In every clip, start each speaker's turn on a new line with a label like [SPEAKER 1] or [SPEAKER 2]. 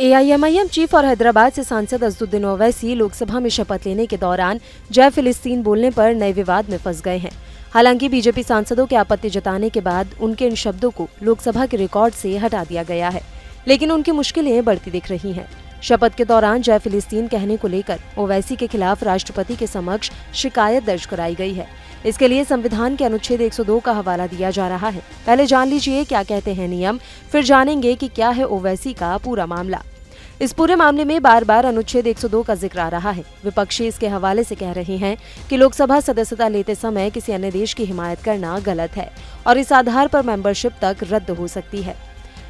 [SPEAKER 1] AIMIM chief और हैदराबाद से सांसद असदुद्दीन ओवैसी लोकसभा में शपथ लेने के दौरान जय फिलिस्तीन बोलने पर नए विवाद में फंस गए हैं। हालांकि बीजेपी सांसदों के आपत्ति जताने के बाद उनके इन शब्दों को लोकसभा के रिकॉर्ड से हटा दिया गया है, लेकिन उनकी मुश्किलें बढ़ती दिख रही हैं। शपथ के दौरान जय फिलिस्तीन कहने को लेकर ओवैसी के खिलाफ राष्ट्रपति के समक्ष शिकायत दर्ज कराई गई है। इसके लिए संविधान के अनुच्छेद 102 का हवाला दिया जा रहा है। पहले जान लीजिए क्या कहते हैं नियम, फिर जानेंगे कि क्या है ओवैसी का पूरा मामला। इस पूरे मामले में बार बार अनुच्छेद 102 का जिक्र आ रहा है। विपक्षी इसके हवाले से कह रहे हैं कि लोकसभा सदस्यता लेते समय किसी अन्य देश की हिमायत करना गलत है और इस आधार पर मेंबरशिप तक रद्द हो सकती है।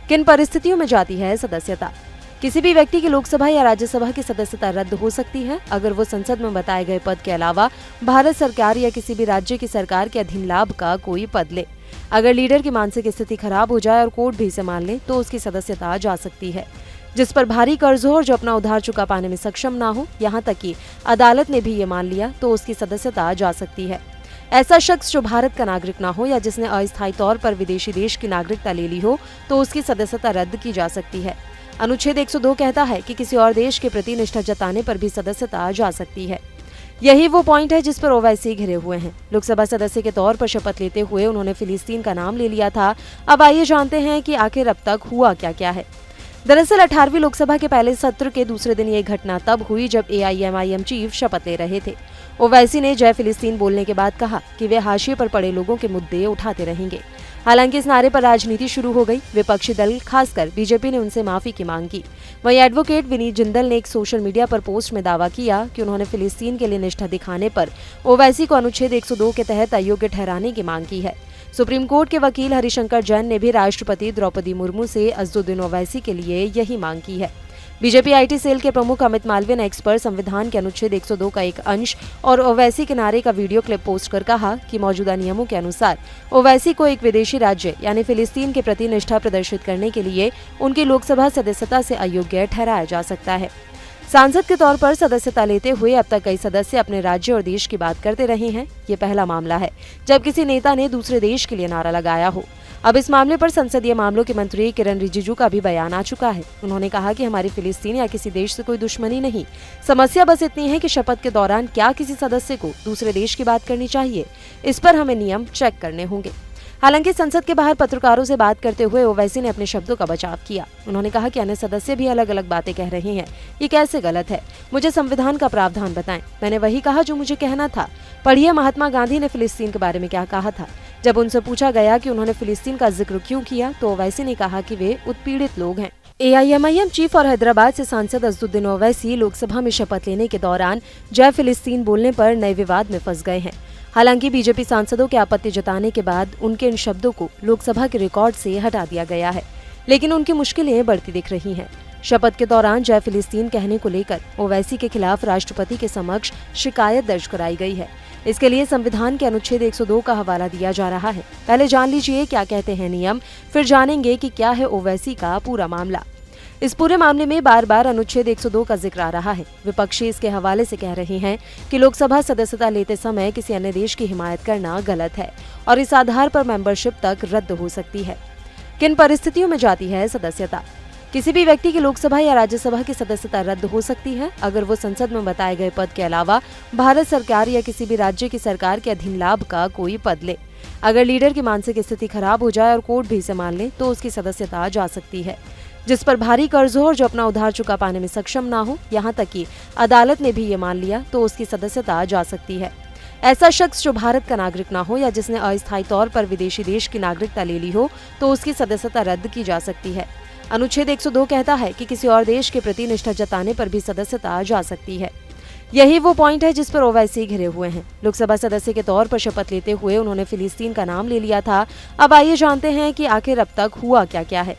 [SPEAKER 1] किन परिस्थितियों में जाती है सदस्यता? किसी भी व्यक्ति की लोकसभा या राज्यसभा की सदस्यता रद्द हो सकती है अगर वो संसद में बताए गए पद के अलावा भारत सरकार या किसी भी राज्य की सरकार के अधीन लाभ का कोई पद ले। अगर लीडर की मानसिक स्थिति खराब हो जाए और कोर्ट भी इसे मान ले तो उसकी सदस्यता जा सकती है। जिस पर भारी कर्ज हो और जो अपना उधार चुका पाने में सक्षम ना हो, यहाँ तक कि अदालत ने भी ये मान लिया तो उसकी सदस्यता जा सकती है। ऐसा शख्स जो भारत का नागरिक ना हो या जिसने अस्थायी तौर पर विदेशी देश की नागरिकता ले ली हो तो उसकी सदस्यता रद्द की जा सकती है। अनुच्छेद 102 कहता है कि किसी और देश के प्रति निष्ठा जताने पर भी सदस्यता जा सकती है। यही वो पॉइंट है जिस पर ओवैसी घिरे हुए हैं। लोकसभा सदस्य के तौर पर शपथ लेते हुए उन्होंने फिलिस्तीन का नाम ले लिया था। अब आइए जानते हैं कि आखिर अब तक हुआ क्या क्या है। दरअसल 18वीं लोकसभा के पहले सत्र के दूसरे दिन ये घटना तब हुई जब एआईएमआईएम चीफ शपथ ले रहे थे। ओवैसी ने जय फिलिस्तीन बोलने के बाद कहा कि वे हाशिए पर पड़े लोगों के मुद्दे उठाते रहेंगे। हालांकि इस नारे पर राजनीति शुरू हो गई। विपक्षी दल खासकर बीजेपी ने उनसे माफी की मांग की। वहीं एडवोकेट विनीत जिंदल ने एक सोशल मीडिया पर पोस्ट में दावा किया कि उन्होंने फिलिस्तीन के लिए निष्ठा दिखाने पर ओवैसी को अनुच्छेद 102 के तहत अयोग्य ठहराने की मांग की है। सुप्रीम कोर्ट के वकील हरिशंकर जैन ने भी राष्ट्रपति द्रौपदी मुर्मू से असदुद्दीन ओवैसी के लिए यही मांग की है। बीजेपी आईटी सेल के प्रमुख अमित मालवीय ने एक्स पर संविधान के अनुच्छेद 102 का एक अंश और ओवैसी के नारे का वीडियो क्लिप पोस्ट कर कहा कि मौजूदा नियमों के अनुसार ओवैसी को एक विदेशी राज्य यानी फिलिस्तीन के प्रति निष्ठा प्रदर्शित करने के लिए उनकी लोकसभा सदस्यता से अयोग्य ठहराया जा सकता है। सांसद के तौर पर सदस्यता लेते हुए अब तक कई सदस्य अपने राज्य और देश की बात करते रहे हैं। ये पहला मामला है जब किसी नेता ने दूसरे देश के लिए नारा लगाया हो। अब इस मामले पर संसदीय मामलों के मंत्री किरण रिजिजू का भी बयान आ चुका है। उन्होंने कहा कि हमारी फिलिस्तीन या किसी देश से कोई दुश्मनी नहीं, समस्या बस इतनी है कि शपथ के दौरान क्या किसी सदस्य को दूसरे देश की बात करनी चाहिए, इस पर हमें नियम चेक करने होंगे। हालांकि संसद के बाहर पत्रकारों से बात करते हुए ओवैसी ने अपने शब्दों का बचाव किया। उन्होंने कहा कि अन्य सदस्य भी अलग अलग बातें कह रहे हैं, ये कैसे गलत है? मुझे संविधान का प्रावधान बताएं। मैंने वही कहा जो मुझे कहना था। पढ़िए महात्मा गांधी ने फिलिस्तीन के बारे में क्या कहा था। जब उनसे पूछा गया कि उन्होंने फिलिस्तीन का जिक्र क्यों किया तो ओवैसी ने कहा कि वे उत्पीड़ित लोग हैं। एआईएमआईएम चीफ और हैदराबाद से सांसद असदुद्दीन ओवैसी लोकसभा में शपथ लेने के दौरान जय फिलिस्तीन बोलने पर नए विवाद में फंस गए हैं। हालांकि बीजेपी सांसदों के आपत्ति जताने के बाद उनके इन शब्दों को लोकसभा के रिकॉर्ड से हटा दिया गया है, लेकिन उनकी मुश्किलें बढ़ती दिख रही हैं। शपथ के दौरान जय फिलिस्तीन कहने को लेकर ओवैसी के खिलाफ राष्ट्रपति के समक्ष शिकायत दर्ज कराई गई है। इसके लिए संविधान के अनुच्छेद 102 का हवाला दिया जा रहा है। पहले जान लीजिए क्या कहते हैं नियम, फिर जानेंगे कि क्या है ओवैसी का पूरा मामला। इस पूरे मामले में बार बार अनुच्छेद 102 का जिक्र आ रहा है। विपक्षी इसके हवाले से कह रहे हैं कि लोकसभा सदस्यता लेते समय किसी अन्य देश की हिमायत करना गलत है और इस आधार पर मेंबरशिप तक रद्द हो सकती है। किन परिस्थितियों में जाती है सदस्यता? किसी भी व्यक्ति की लोकसभा या राज्यसभा की सदस्यता रद्द हो सकती है अगर वो संसद में बताए गए पद के अलावा भारत सरकार या किसी भी राज्य की सरकार के अधीन लाभ का कोई पद ले। अगर लीडर की मानसिक स्थिति खराब हो जाए और कोर्ट भी इसे मान ले तो उसकी सदस्यता जा सकती है। जिस पर भारी कर्ज हो और जो अपना उधार चुका पाने में सक्षम ना हो, यहाँ तक कि अदालत ने भी ये मान लिया तो उसकी सदस्यता जा सकती है। ऐसा शख्स जो भारत का नागरिक ना हो या जिसने अस्थायी तौर पर विदेशी देश की नागरिकता ले ली हो तो उसकी सदस्यता रद्द की जा सकती है। अनुच्छेद 102 कहता है कि किसी और देश के प्रति निष्ठा जताने पर भी सदस्यता जा सकती है। यही वो पॉइंट है जिस पर ओवैसी घिरे हुए हैं। लोकसभा सदस्य के तौर पर शपथ लेते हुए उन्होंने फिलिस्तीन का नाम ले लिया था। अब आइए जानते हैं कि आखिर अब तक हुआ क्या क्या है।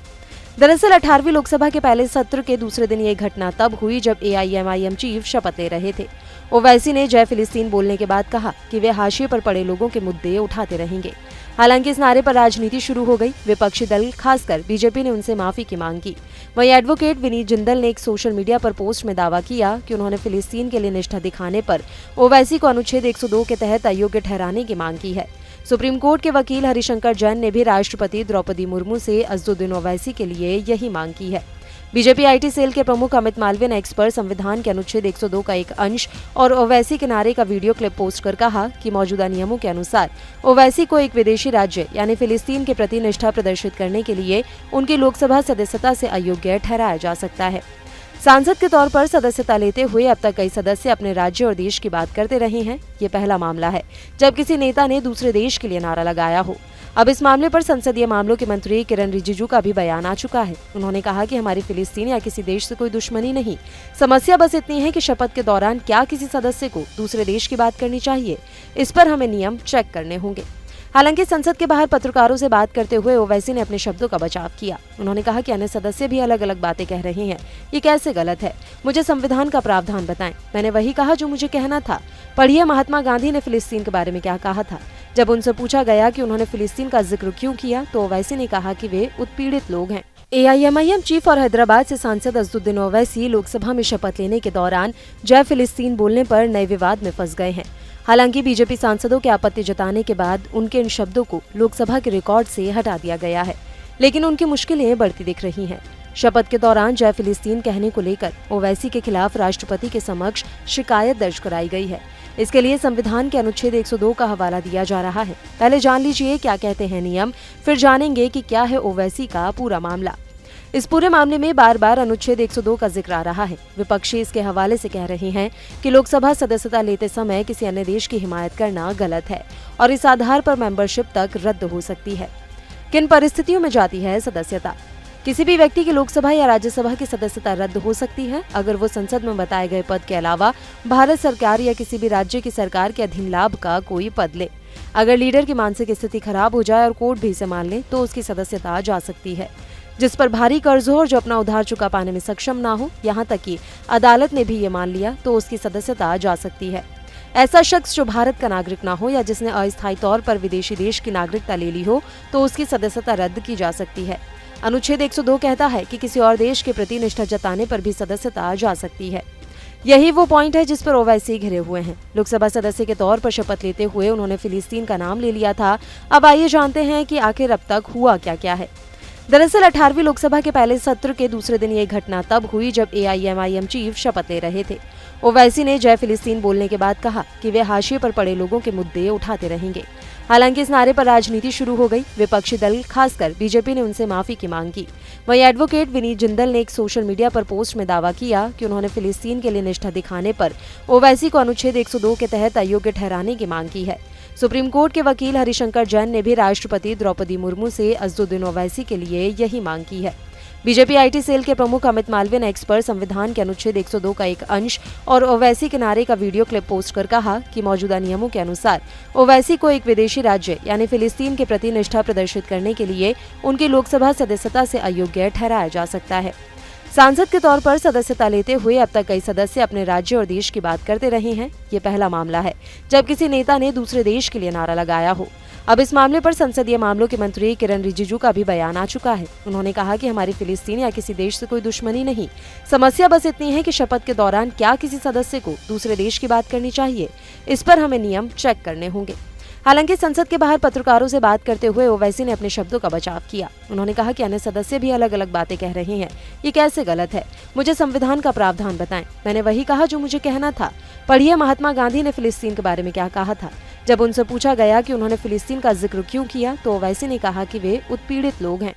[SPEAKER 1] दरअसल 18वीं लोकसभा के पहले सत्र के दूसरे दिन ये घटना तब हुई जब एआईएमआईएम चीफ शपथ ले रहे थे। ओवैसी ने जय फिलिस्तीन बोलने के बाद कहा कि वे हाशिए पर पड़े लोगों के मुद्दे उठाते रहेंगे। हालांकि इस नारे पर राजनीति शुरू हो गई। विपक्षी दल खासकर बीजेपी ने उनसे माफी की मांग की। वहीं एडवोकेट विनीत जिंदल ने एक सोशल मीडिया पर पोस्ट में दावा किया कि उन्होंने फिलिस्तीन के लिए निष्ठा दिखाने पर ओवैसी को अनुच्छेद 102 के तहत अयोग्य ठहराने की मांग की है। सुप्रीम कोर्ट के वकील हरिशंकर जैन ने भी राष्ट्रपति द्रौपदी मुर्मू से असदुद्दीन ओवैसी के लिए यही मांग की है। बीजेपी आईटी सेल के प्रमुख अमित मालवीय ने एक्स पर संविधान के अनुच्छेद 102 का एक अंश और ओवैसी के नारे का वीडियो क्लिप पोस्ट कर कहा कि मौजूदा नियमों के अनुसार ओवैसी को एक विदेशी राज्य यानी फिलिस्तीन के प्रति निष्ठा प्रदर्शित करने के लिए उनकी लोकसभा सदस्यता से अयोग्य ठहराया जा सकता है। सांसद के तौर पर सदस्यता लेते हुए अब तक कई सदस्य अपने राज्य और देश की बात करते रहे हैं। ये पहला मामला है जब किसी नेता ने दूसरे देश के लिए नारा लगाया हो। अब इस मामले पर संसदीय मामलों के मंत्री किरण रिजिजू का भी बयान आ चुका है। उन्होंने कहा कि हमारी फिलिस्तीन या किसी देश से कोई दुश्मनी नहीं, समस्या बस इतनी है कि शपथ के दौरान क्या किसी सदस्य को दूसरे देश की बात करनी चाहिए, इस पर हमें नियम चेक करने होंगे। हालांकि संसद के बाहर पत्रकारों से बात करते हुए ओवैसी ने अपने शब्दों का बचाव किया। उन्होंने कहा कि अन्य सदस्य भी अलग अलग बातें कह रहे हैं, ये कैसे गलत है। मुझे संविधान का प्रावधान बताएं, मैंने वही कहा जो मुझे कहना था। पढ़िए महात्मा गांधी ने फिलिस्तीन के बारे में क्या कहा था। जब उनसे पूछा गया कि उन्होंने फिलिस्तीन का जिक्र क्यों किया तो ओवैसी ने कहा कि वे उत्पीड़ित लोग हैं। AIMIM चीफ और हैदराबाद से सांसद असदुद्दीन ओवैसी लोकसभा में शपथ लेने के दौरान जय फिलिस्तीन बोलने पर नए विवाद में फंस गए हैं। हालांकि बीजेपी सांसदों के आपत्ति जताने के बाद उनके इन शब्दों को लोकसभा के रिकॉर्ड से हटा दिया गया है, लेकिन उनकी मुश्किलें बढ़ती दिख रही हैं। शपथ के दौरान जय फिलिस्तीन कहने को लेकर ओवैसी के खिलाफ राष्ट्रपति के समक्ष शिकायत दर्ज कराई गई है। इसके लिए संविधान के अनुच्छेद 102 का हवाला दिया जा रहा है। पहले जान लीजिए क्या कहते हैं नियम, फिर जानेंगे कि क्या है ओवैसी का पूरा मामला। इस पूरे मामले में बार बार अनुच्छेद 102 का जिक्र आ रहा है। विपक्षी इसके हवाले से कह रहे हैं कि लोकसभा सदस्यता लेते समय किसी अन्य देश की हिमायत करना गलत है और इस आधार पर मेंबरशिप तक रद्द हो सकती है। किन परिस्थितियों में जाती है सदस्यता? किसी भी व्यक्ति की लोकसभा या राज्यसभा की सदस्यता रद्द हो सकती है अगर वो संसद में बताए गए पद के अलावा भारत सरकार या किसी भी राज्य की सरकार के अधीन लाभ का कोई पद ले। अगर लीडर की मानसिक स्थिति खराब हो जाए और कोर्ट भी इसे मान ले तो उसकी सदस्यता जा सकती है। जिस पर भारी कर्ज हो और जो अपना उधार चुका पाने में सक्षम ना हो, यहाँ तक कि अदालत ने भी ये मान लिया तो उसकी सदस्यता जा सकती है। ऐसा शख्स जो भारत का नागरिक ना हो या जिसने अस्थायी तौर पर विदेशी देश की नागरिकता ले ली हो तो उसकी सदस्यता रद्द की जा सकती है। अनुच्छेद 102 कहता है कि किसी और देश के प्रति निष्ठा जताने पर भी सदस्यता जा सकती है। यही वो पॉइंट है जिस पर ओवैसी घिरे हुए हैं। लोकसभा सदस्य के तौर पर शपथ लेते हुए उन्होंने फिलिस्तीन का नाम ले लिया था। अब आइए जानते हैं कि आखिर अब तक हुआ क्या क्या है। दरअसल 18वीं लोकसभा के पहले सत्र के दूसरे दिन ये घटना तब हुई जब AIMIM चीफ शपथ ले रहे थे। ओवैसी ने जय फिलिस्तीन बोलने के बाद कहा कि वे हाशिए पर पड़े लोगों के मुद्दे उठाते रहेंगे। हालांकि इस नारे पर राजनीति शुरू हो गई। विपक्षी दल खासकर बीजेपी ने उनसे माफी की मांग की। वहीं एडवोकेट विनीत जिंदल ने एक सोशल मीडिया पर पोस्ट में दावा किया कि उन्होंने फिलिस्तीन के लिए निष्ठा दिखाने पर ओवैसी को अनुच्छेद 102 के तहत अयोग्य ठहराने की मांग की है। सुप्रीम कोर्ट के वकील हरिशंकर जैन ने भी राष्ट्रपति द्रौपदी मुर्मू से असदुद्दीन ओवैसी के लिए यही मांग की है। बीजेपी आईटी सेल के प्रमुख अमित मालवीय ने एक्स पर संविधान के अनुच्छेद 102 का एक अंश और ओवैसी के नारे का वीडियो क्लिप पोस्ट कर कहा कि मौजूदा नियमों के अनुसार ओवैसी को एक विदेशी राज्य यानी फिलिस्तीन के प्रति निष्ठा प्रदर्शित करने के लिए उनकी लोकसभा सदस्यता से अयोग्य ठहराया जा सकता है। सांसद के तौर पर सदस्यता लेते हुए अब तक कई सदस्य अपने राज्य और देश की बात करते रहे हैं। ये पहला मामला है जब किसी नेता ने दूसरे देश के लिए नारा लगाया हो। अब इस मामले पर संसदीय मामलों के मंत्री किरण रिजिजू का भी बयान आ चुका है। उन्होंने कहा कि हमारी फिलिस्तीन या किसी देश से कोई दुश्मनी नहीं, समस्या बस इतनी है कि शपथ के दौरान क्या किसी सदस्य को दूसरे देश की बात करनी चाहिए, इस पर हमें नियम चेक करने होंगे। हालांकि संसद के बाहर पत्रकारों से बात करते हुए ओवैसी ने अपने शब्दों का बचाव किया। उन्होंने कहा कि अन्य सदस्य भी अलग अलग बातें कह रहे हैं, ये कैसे गलत है। मुझे संविधान का प्रावधान बताएं, मैंने वही कहा जो मुझे कहना था। पढ़िए महात्मा गांधी ने फिलिस्तीन के बारे में क्या कहा था। जब उनसे पूछा गया कि उन्होंने फिलिस्तीन का जिक्र क्यों किया तो ओवैसी ने कहा कि वे उत्पीड़ित लोग हैं।